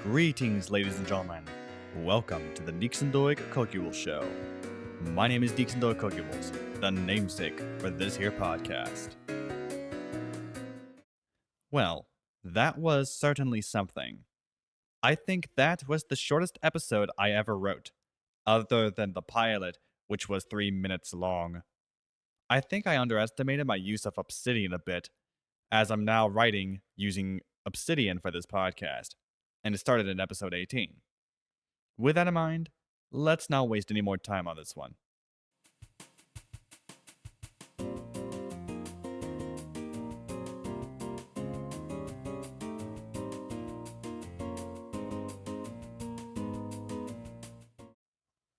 Greetings, ladies and gentlemen. Welcome to the Nëïgsëndöïg Cöcülës show. My name is Cöcülës, the namesake for this here podcast. Well, that was certainly something. I think that was the shortest episode I ever wrote, other than the pilot, which was 3 minutes long. I think I underestimated my use of Obsidian a bit, as I'm now writing using Obsidian for this podcast, and it started in episode 18. With that in mind, let's not waste any more time on this one.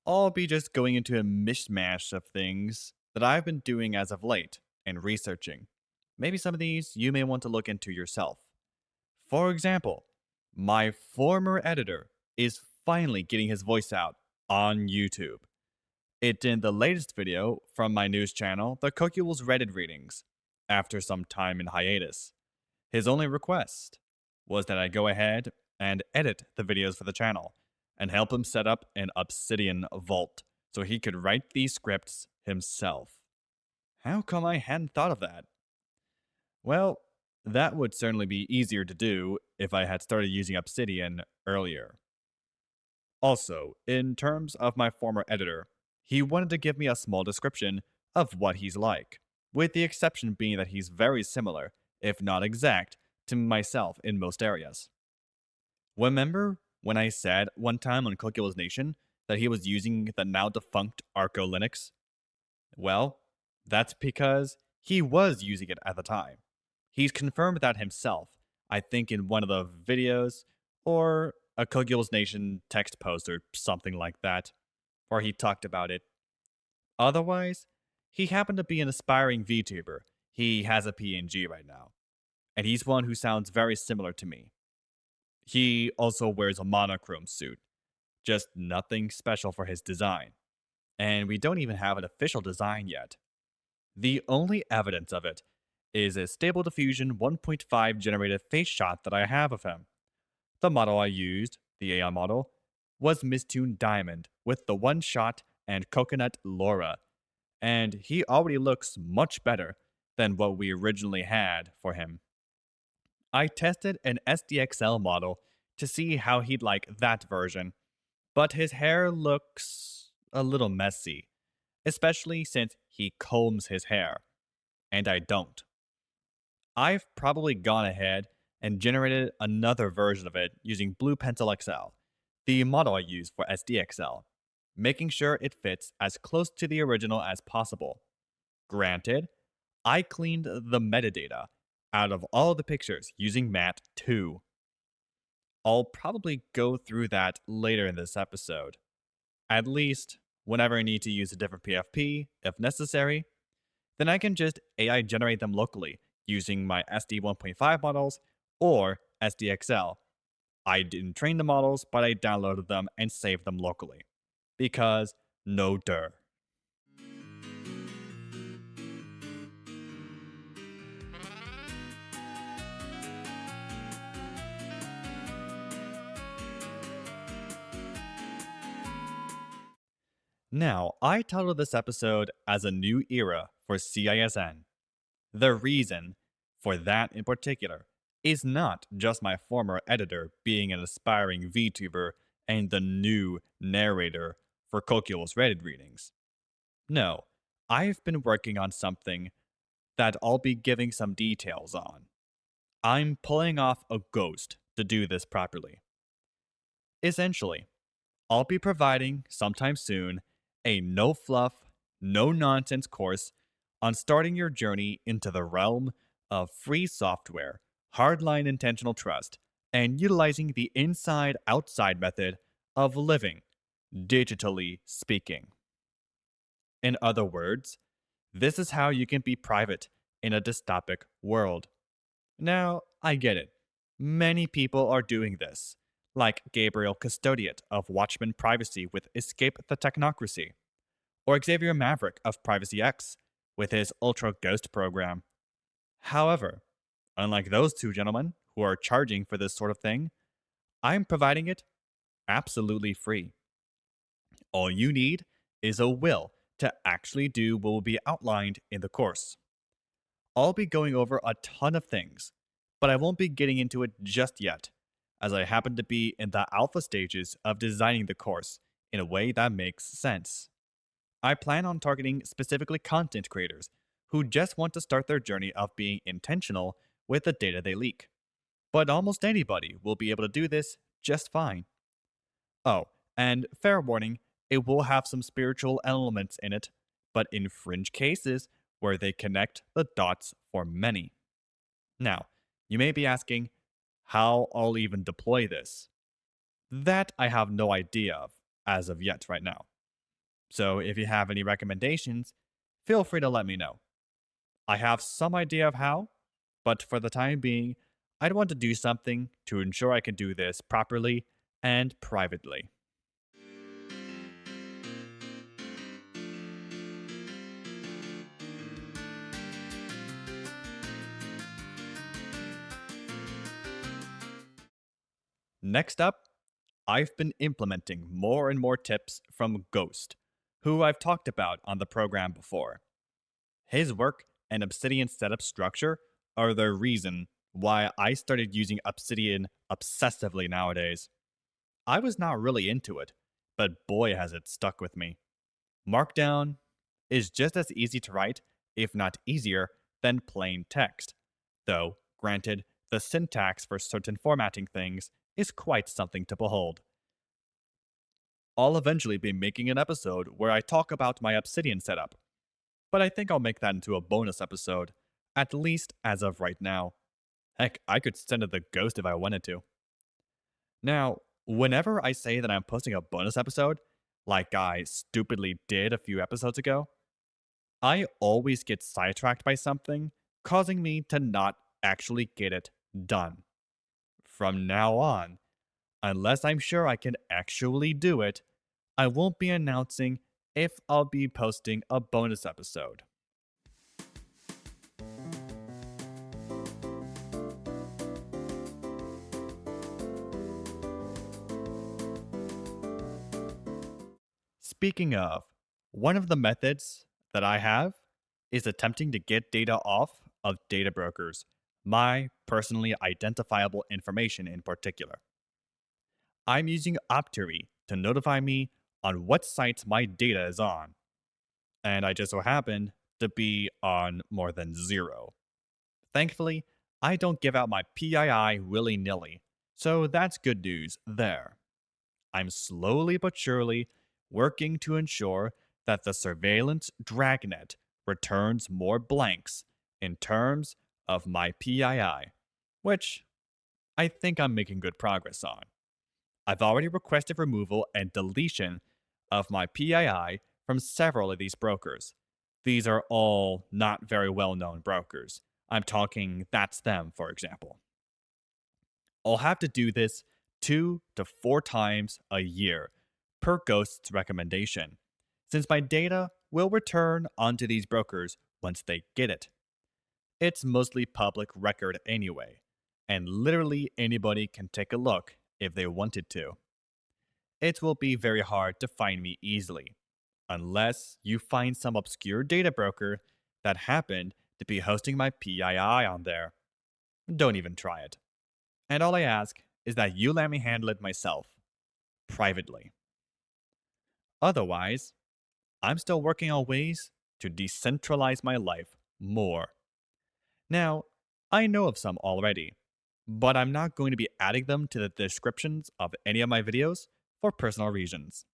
I'll be just going into a mishmash of things that I've been doing as of late and researching. Maybe some of these you may want to look into yourself. For example, my former editor is finally getting his voice out on YouTube. It in the latest video from my news channel, the Cöcülës Reddit readings, after some time in hiatus. His only request was that I go ahead and edit the videos for the channel and help him set up an Obsidian vault so he could write these scripts himself. How come I hadn't thought of that? Well, that would certainly be easier to do if I had started using Obsidian earlier. Also, in terms of my former editor, he wanted to give me a small description of what he's like, with the exception being that he's very similar, if not exact, to myself in most areas. Remember when I said one time on Cöcülës Nation that he was using the now defunct Arco Linux? Well, that's because he was using it at the time. He's confirmed that himself, I think in one of the videos, or a Cöcülës Nation text post or something like that, where he talked about it. Otherwise, he happened to be an aspiring VTuber. He has a PNG right now. And he's one who sounds very similar to me. He also wears a monochrome suit. Just nothing special for his design. And we don't even have an official design yet. The only evidence of it is a Stable Diffusion 1.5 generated face shot that I have of him. The model I used, the AI model, was Mistoon Diamond with the one shot and Coconut Laura, and he already looks much better than what we originally had for him. I tested an SDXL model to see how he'd like that version, but his hair looks a little messy, especially since he combs his hair, and I don't. I've probably gone ahead and generated another version of it using Blue Pencil XL, the model I use for SDXL, making sure it fits as close to the original as possible. Granted, I cleaned the metadata out of all the pictures using Mat 2. I'll probably go through that later in this episode. At least, whenever I need to use a different PFP, if necessary, then I can just AI generate them locally using my SD 1.5 models or SDXL. I didn't train the models, but I downloaded them and saved them locally. Because no dir. Now, I titled this episode as a new era for CISN. The reason for that in particular is not just my former editor being an aspiring VTuber and the new narrator for Cöcülës Reddit readings. No, I've been working on something that I'll be giving some details on. I'm pulling off a ghost to do this properly. Essentially, I'll be providing sometime soon a no fluff, no nonsense course on starting your journey into the realm of free software, hardline intentional trust, and utilizing the inside outside method of living, digitally speaking. In other words, this is how you can be private in a dystopic world. Now, I get it. Many people are doing this, like Gabriel Custodiet of Watchmen Privacy with Escape the Technocracy, or Xavier Maverick of Privacy X with his Ultra Ghost program. However, unlike those two gentlemen who are charging for this sort of thing, I'm providing it absolutely free. All you need is a will to actually do what will be outlined in the course. I'll be going over a ton of things, but I won't be getting into it just yet, as I happen to be in the alpha stages of designing the course in a way that makes sense. I plan on targeting specifically content creators who just want to start their journey of being intentional with the data they leak. But almost anybody will be able to do this just fine. Oh, and fair warning, it will have some spiritual elements in it, but in fringe cases where they connect the dots for many. Now, you may be asking how I'll even deploy this. That I have no idea of as of yet right now. So if you have any recommendations, feel free to let me know. I have some idea of how, but for the time being, I'd want to do something to ensure I can do this properly and privately. Next up, I've been implementing more and more tips from Ghost, who I've talked about on the program before. His work and Obsidian setup structure are the reason why I started using Obsidian obsessively nowadays. I was not really into it, but boy has it stuck with me. Markdown is just as easy to write, if not easier, than plain text. Though, granted, the syntax for certain formatting things is quite something to behold. I'll eventually be making an episode where I talk about my Obsidian setup, but I think I'll make that into a bonus episode, at least as of right now. Heck, I could send it the ghost if I wanted to. Now, whenever I say that I'm posting a bonus episode, like I stupidly did a few episodes ago, I always get sidetracked by something, causing me to not actually get it done. From now on, unless I'm sure I can actually do it, I won't be announcing if I'll be posting a bonus episode. Speaking of, one of the methods that I have is attempting to get data off of data brokers, my personally identifiable information in particular. I'm using Optery to notify me on what sites my data is on, and I just so happen to be on more than zero. Thankfully, I don't give out my PII willy nilly, so that's good news there. I'm slowly but surely working to ensure that the surveillance dragnet returns more blanks in terms of my PII, which I think I'm making good progress on. I've already requested removal and deletion of my PII from several of these brokers. These are all not very well known brokers. I'm talking That's Them, for example. I'll have to do this 2 to 4 times a year per Ghost's recommendation, since my data will return onto these brokers once they get it. It's mostly public record anyway, and literally anybody can take a look if they wanted to. It will be very hard to find me easily, unless you find some obscure data broker that happened to be hosting my PII on there. Don't even try it. And all I ask is that you let me handle it myself, privately. Otherwise, I'm still working on ways to decentralize my life more. Now, I know of some already, but I'm not going to be adding them to the descriptions of any of my videos for personal reasons.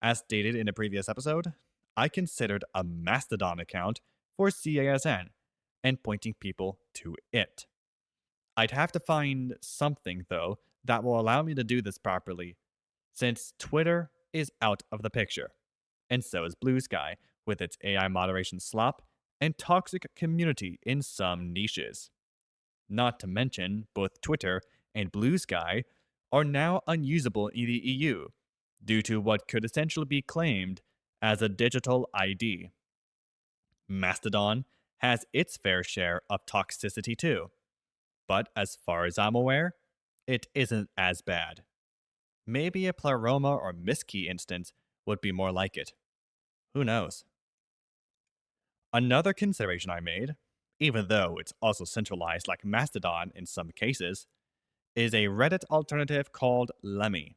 As stated in a previous episode, I considered a Mastodon account for CISN and pointing people to it. I'd have to find something, though, that will allow me to do this properly, since Twitter is out of the picture, and so is Blue Sky, with its AI moderation slop and toxic community in some niches. Not to mention, both Twitter and Blue Sky are now unusable in the EU due to what could essentially be claimed as a digital ID. Mastodon has its fair share of toxicity too, but as far as I'm aware, it isn't as bad. Maybe a pleroma or miskey instance would be more like it. Who knows? Another consideration I made, even though it's also centralized like Mastodon in some cases, is a Reddit alternative called Lemmy.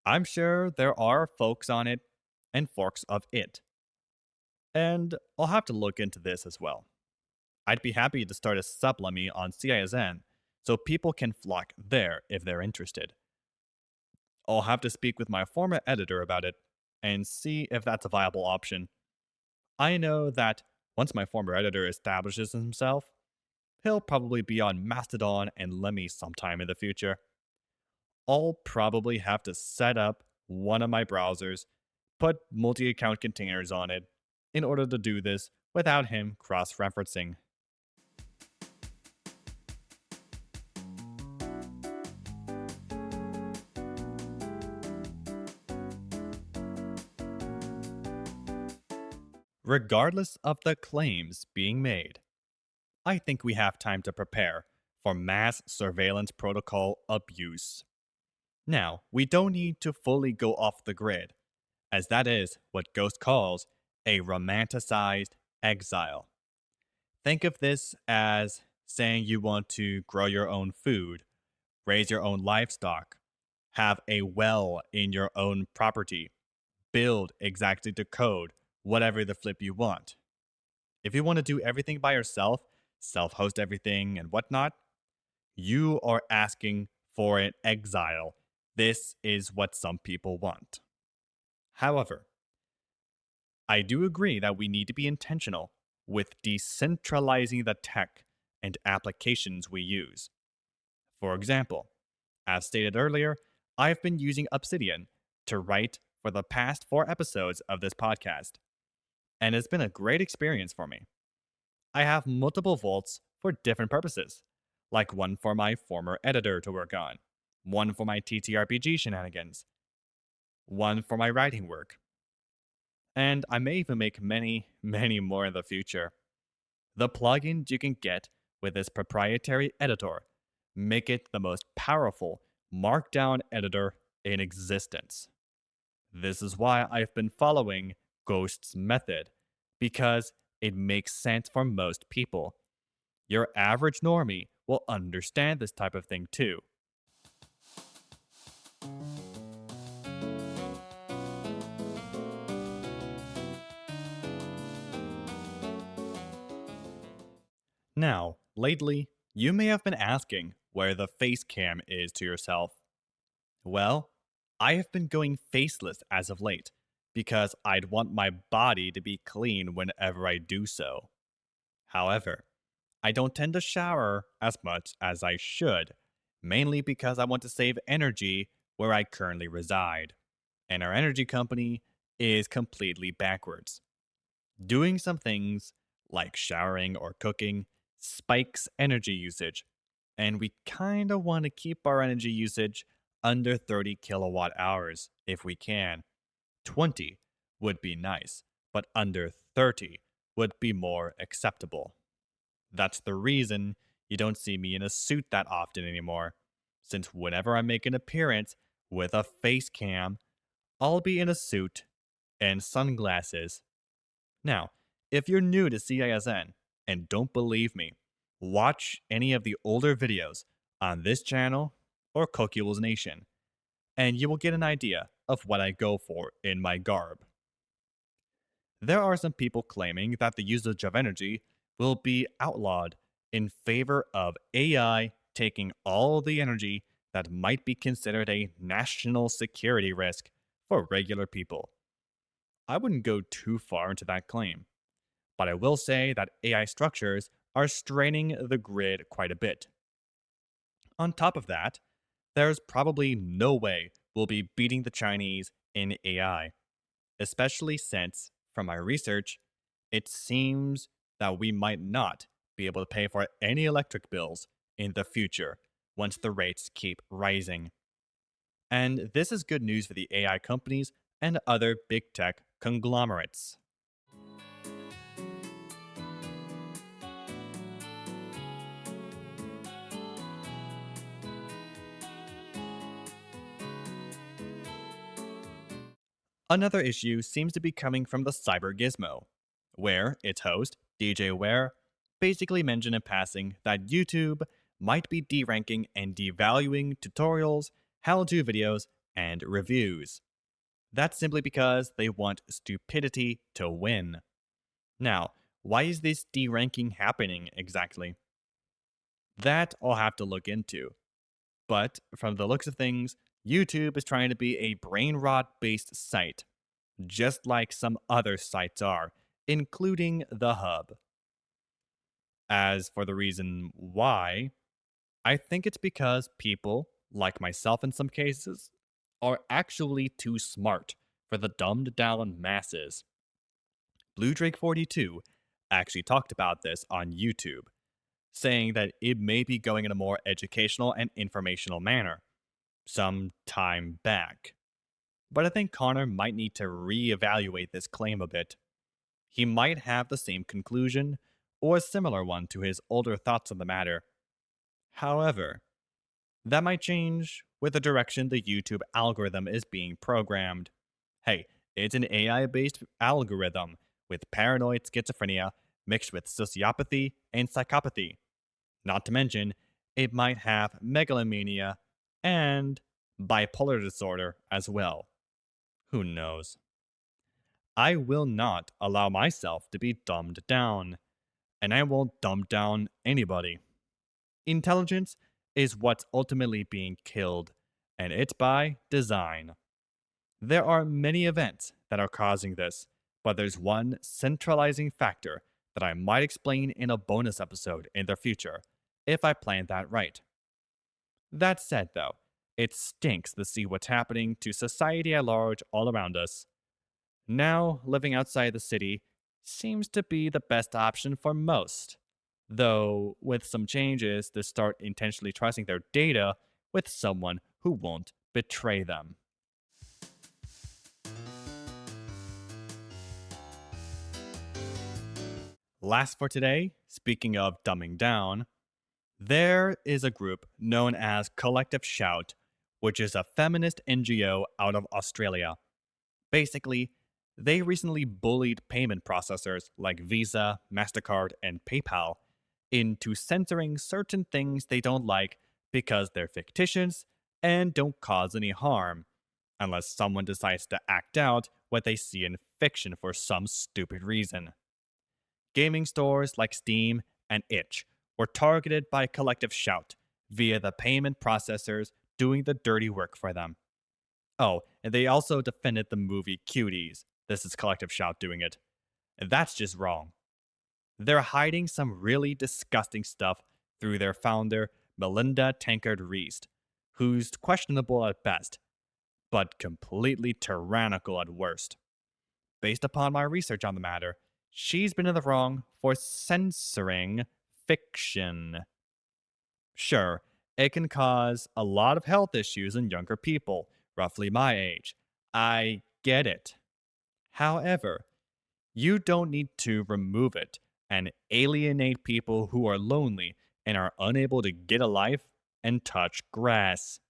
I'm sure there are folks on it and forks of it. And I'll have to look into this as well. I'd be happy to start a sub Lemmy on CISN so people can flock there if they're interested. I'll have to speak with my former editor about it and see if that's a viable option. I know that once my former editor establishes himself, he'll probably be on Mastodon and Lemmy sometime in the future. I'll probably have to set up one of my browsers, put multi account containers on it, in order to do this without him cross referencing. Regardless of the claims being made, I think we have time to prepare for mass surveillance protocol abuse. Now, we don't need to fully go off the grid, as that is what Ghost calls a romanticized exile. Think of this as saying you want to grow your own food, raise your own livestock, have a well in your own property, build exactly to code, whatever the flip you want. If you want to do everything by yourself, self host everything and whatnot, you are asking for an exile. This is what some people want. However, I do agree that we need to be intentional with decentralizing the tech and applications we use. For example, as stated earlier, I've been using Obsidian to write for the past 4 episodes of this podcast, and it's been a great experience for me. I have multiple vaults for different purposes, like one for my former editor to work on, one for my TTRPG shenanigans, one for my writing work, and I may even make many, many more in the future. The plugins you can get with this proprietary editor make it the most powerful markdown editor in existence. This is why I've been following Ghost's method, because it makes sense for most people. Your average normie will understand this type of thing too. Now, lately, you may have been asking where the face cam is to yourself. Well, I have been going faceless as of late because I'd want my body to be clean whenever I do so. However, I don't tend to shower as much as I should, mainly because I want to save energy where I currently reside. And our energy company is completely backwards. Doing some things, like showering or cooking, spikes energy usage, and we kinda want to keep our energy usage under 30 kilowatt hours if we can. 20 would be nice, but under 30 would be more acceptable. That's the reason you don't see me in a suit that often anymore, since whenever I make an appearance with a face cam, I'll be in a suit and sunglasses. Now, if you're new to CISN and don't believe me, watch any of the older videos on this channel or Cöcülës Nation, and you will get an idea of what I go for in my garb. There are some people claiming that the usage of energy will be outlawed in favor of AI taking all the energy that might be considered a national security risk for regular people. I wouldn't go too far into that claim, but I will say that AI structures are straining the grid quite a bit. On top of that, there's probably no way we'll be beating the Chinese in AI, especially since, from my research, it seems that we might not be able to pay for any electric bills in the future once the rates keep rising. And this is good news for the AI companies and other big tech conglomerates. Another issue seems to be coming from the Cyber Gizmo, where its host, DJ Ware, basically mentioned in passing that YouTube might be deranking and devaluing tutorials, how-to videos, and reviews. That's simply because they want stupidity to win. Now, why is this deranking happening exactly? That I'll have to look into. But from the looks of things, YouTube is trying to be a brain rot based site, just like some other sites are, including The Hub. As for the reason why, I think it's because people, like myself in some cases, are actually too smart for the dumbed down masses. Blue Drake 42 actually talked about this on YouTube, saying that it may be going in a more educational and informational manner some time back. But I think Connor might need to reevaluate this claim a bit. He might have the same conclusion, or a similar one to his older thoughts on the matter. However, that might change with the direction the YouTube algorithm is being programmed. Hey, it's an AI based algorithm with paranoid schizophrenia mixed with sociopathy and psychopathy. Not to mention, it might have megalomania and bipolar disorder as well. Who knows? I will not allow myself to be dumbed down, and I won't dumb down anybody. Intelligence is what's ultimately being killed, and it's by design. There are many events that are causing this, but there's one centralizing factor that I might explain in a bonus episode in the future, if I plan that right. That said, though, it stinks to see what's happening to society at large all around us. Now, living outside the city seems to be the best option for most, though with some changes to start intentionally trusting their data with someone who won't betray them. Last for today, speaking of dumbing down, there is a group known as Collective Shout, which is a feminist NGO out of Australia. Basically, they recently bullied payment processors like Visa, MasterCard, and PayPal into censoring certain things they don't like because they're fictitious and don't cause any harm, unless someone decides to act out what they see in fiction for some stupid reason. Gaming stores like Steam and Itch were targeted by Collective Shout via the payment processors doing the dirty work for them. Oh, and they also defended the movie Cuties. This is Collective Shout doing it. And that's just wrong. They're hiding some really disgusting stuff through their founder, Melinda Tankard Reist, who's questionable at best, but completely tyrannical at worst. Based upon my research on the matter, she's been in the wrong for censoring fiction. Sure, it can cause a lot of health issues in younger people, roughly my age. I get it. However, you don't need to remove it and alienate people who are lonely and are unable to get a life and touch grass.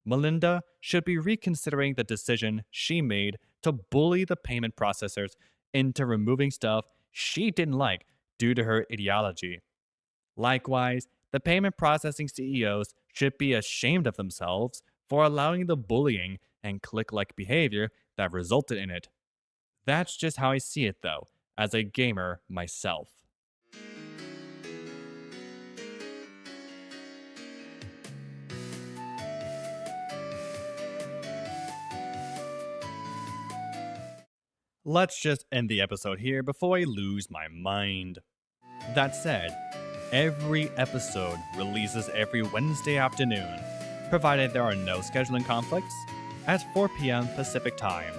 Melinda should be reconsidering the decision she made to bully the payment processors into removing stuff she didn't like due to her ideology. Likewise, the payment processing CEOs should be ashamed of themselves for allowing the bullying and click like behavior that resulted in it. That's just how I see it, though, as a gamer myself. Let's just end the episode here before I lose my mind. That said, every episode releases every Wednesday afternoon, provided there are no scheduling conflicts, at 4 p.m. Pacific Time.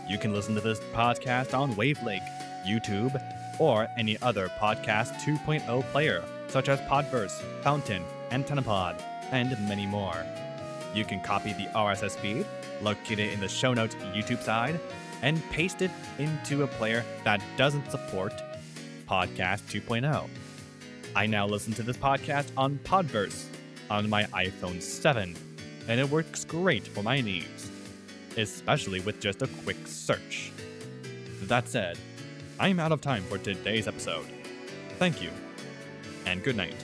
You can listen to this podcast on Wavelake, YouTube, or any other Podcast 2.0 player, such as Podverse, Fountain, AntennaPod, and many more. You can copy the RSS feed, located in the show notes YouTube side, and paste it into a player that doesn't support Podcast 2.0. I now listen to this podcast on Podverse on my iPhone 7, and it works great for my needs. especially with just a quick search. That said, I'm out of time for today's episode. Thank you, and good night.